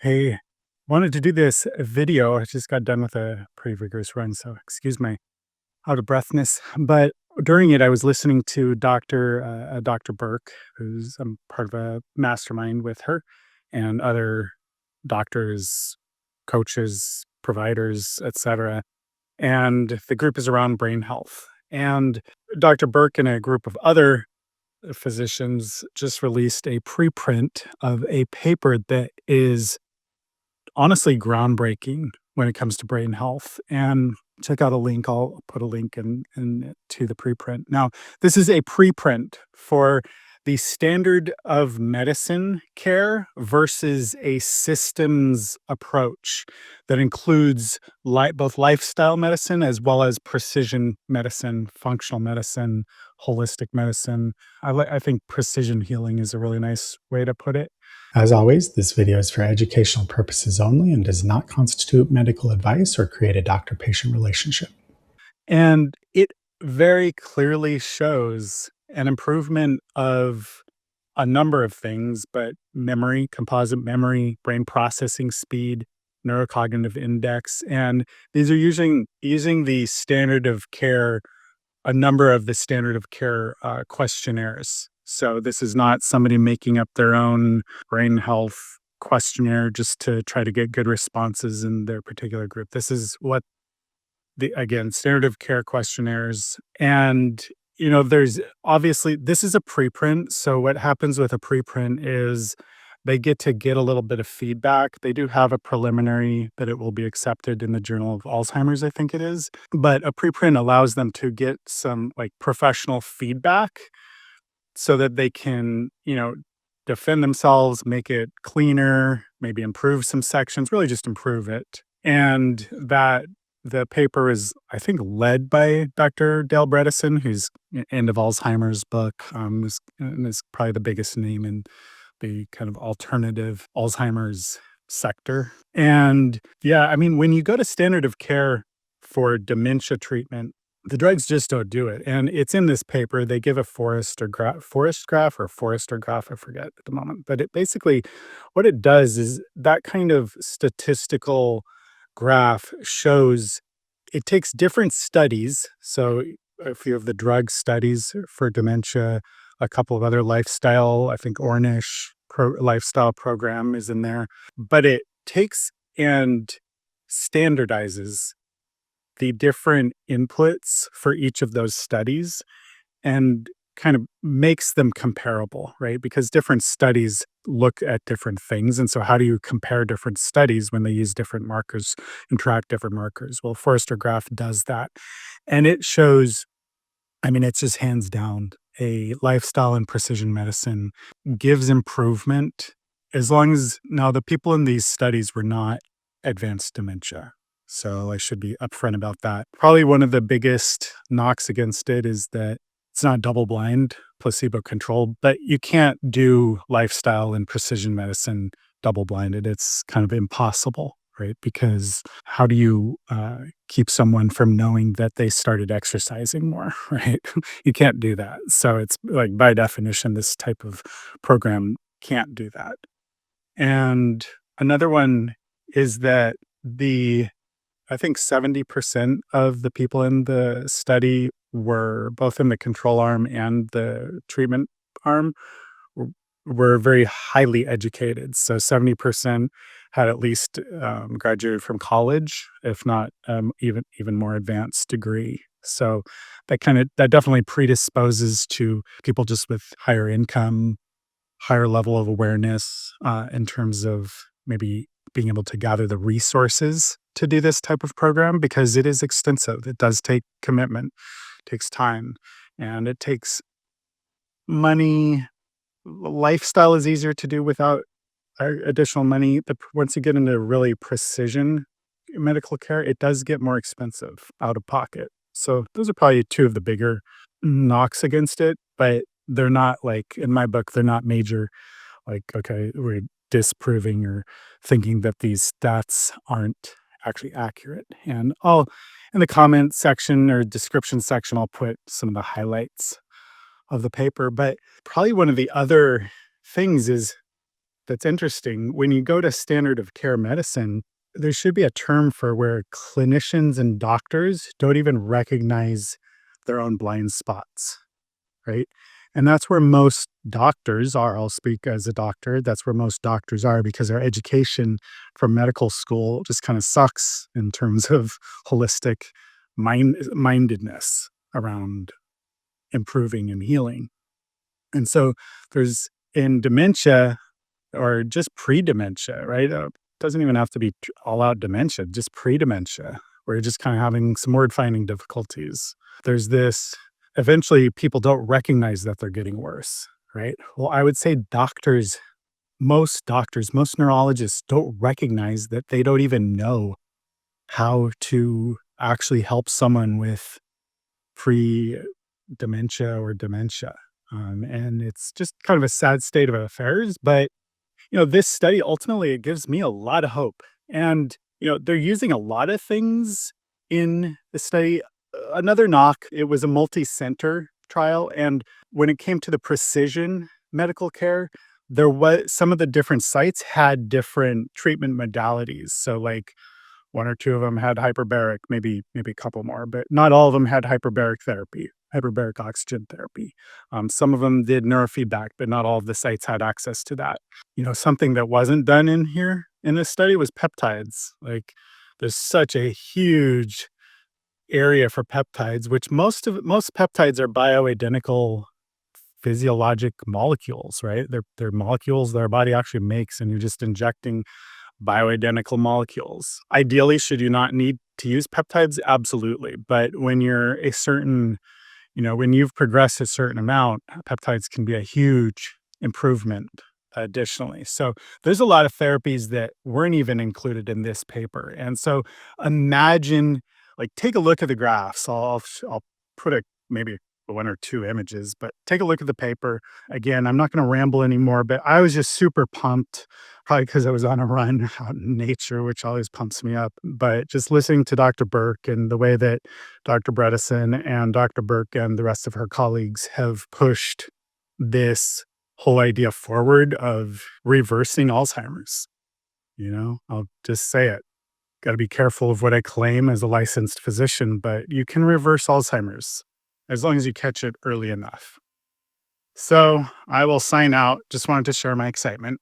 Hey, wanted to do this video. I just got done with a pretty rigorous run, so excuse my out of breathness. But during it, I was listening to Dr. Burke, who's I'm part of a mastermind with her and other doctors, coaches, providers, etc. And the group is around brain health. And Dr. Burke and a group of other physicians just released a preprint of a paper that is honestly groundbreaking when it comes to brain health. And check out a link. I'll put a link in to the preprint. Now, this is a preprint for the standard of medicine care versus a systems approach that includes both lifestyle medicine as well as precision medicine, functional medicine, holistic medicine. I think precision healing is a really nice way to put it. As always, this video is for educational purposes only and does not constitute medical advice or create a doctor-patient relationship. And it very clearly shows an improvement of a number of things, but memory, composite memory, brain processing speed, neurocognitive index, and these are using the standard of care, a number of the standard of care questionnaires. So this is not somebody making up their own brain health questionnaire just to try to get good responses in their particular group. This is what again, standard of care questionnaires. And, there's obviously, this is a preprint. So what happens with a preprint is they get to get a little bit of feedback. They do have a preliminary that it will be accepted in the Journal of Alzheimer's, I think it is. But a preprint allows them to get some like professional feedback so that they can, defend themselves, make it cleaner, maybe improve some sections, really just improve it. And that the paper is, I think, led by Dr. 𝗙𝗵𝗏 who's end of Alzheimer's book, and is probably the biggest name in the kind of alternative Alzheimer's sector. And yeah, I mean, when you go to standard of care for dementia treatment, the drugs just don't do it. And it's in this paper. They give a forest graph, I forget at the moment. But it basically, what it does is that kind of statistical graph shows it takes different studies. So a few of the drug studies for dementia, a couple of other lifestyle, I think Ornish lifestyle program is in there, but it takes and standardizes the different inputs for each of those studies and kind of makes them comparable, right? Because different studies look at different things. And so how do you compare different studies when they use different markers and track different markers? Well, Forrester graph does that. And it shows, I mean, it's just hands down a lifestyle and precision medicine gives improvement as long as now the people in these studies were not advanced dementia. So I should be upfront about that. Probably one of the biggest knocks against it is that it's not double-blind, placebo-controlled, but you can't do lifestyle and precision medicine double-blinded. It's kind of impossible, right? Because how do you keep someone from knowing that they started exercising more, right? You can't do that. So it's like by definition, this type of program can't do that. And another one is that I think 70% of the people in the study were both in the control arm and the treatment arm were very highly educated. So 70% had at least graduated from college, if not even more advanced degree. So that definitely predisposes to people just with higher income, higher level of awareness in terms of maybe being able to gather the resources to do this type of program, because it is extensive. It does take commitment, takes time, and it takes money. Lifestyle is easier to do without additional money. But once you get into really precision medical care, it does get more expensive out of pocket. So those are probably two of the bigger knocks against it, but they're not like, in my book, they're not major, like, okay, we're disproving or thinking that these stats aren't actually accurate. And in the comment section or description section, I'll put some of the highlights of the paper. But probably one of the other things is that's interesting. When you go to standard of care medicine, there should be a term for where clinicians and doctors don't even recognize their own blind spots, right? And that's where most doctors are. I'll speak as a doctor. That's where most doctors are because our education from medical school just kind of sucks in terms of holistic mindedness around improving and healing. And so there's in dementia or just pre-dementia, right? Doesn't even have to be all out dementia, just pre-dementia, where you're just kind of having some word finding difficulties. There's this, eventually people don't recognize that they're getting worse, right? Well, I would say doctors, most neurologists don't recognize that they don't even know how to actually help someone with pre-dementia or dementia. And it's just kind of a sad state of affairs. But, this study ultimately, it gives me a lot of hope. And, they're using a lot of things in the study. Another knock, it was a multi-center trial. And when it came to the precision medical care, there was some of the different sites had different treatment modalities. So like one or two of them had hyperbaric, maybe a couple more, but not all of them had hyperbaric therapy, hyperbaric oxygen therapy. Some of them did neurofeedback, but not all of the sites had access to that. Something that wasn't done in here in this study was peptides. Like there's such a huge area for peptides, which most peptides are bioidentical physiologic molecules, right? They're molecules that our body actually makes, and you're just injecting bioidentical molecules. Ideally, should you not need to use peptides? Absolutely. But when you're when you've progressed a certain amount, peptides can be a huge improvement additionally. So there's a lot of therapies that weren't even included in this paper. And so imagine, take a look at the graphs. I'll put maybe one or two images, but take a look at the paper. Again, I'm not going to ramble anymore, but I was just super pumped, probably because I was on a run out in nature, which always pumps me up. But just listening to Dr. Burke and the way that Dr. Bredesen and Dr. Burke and the rest of her colleagues have pushed this whole idea forward of reversing Alzheimer's. I'll just say it. Got to be careful of what I claim as a licensed physician, but you can reverse Alzheimer's as long as you catch it early enough. So I will sign out. Just wanted to share my excitement.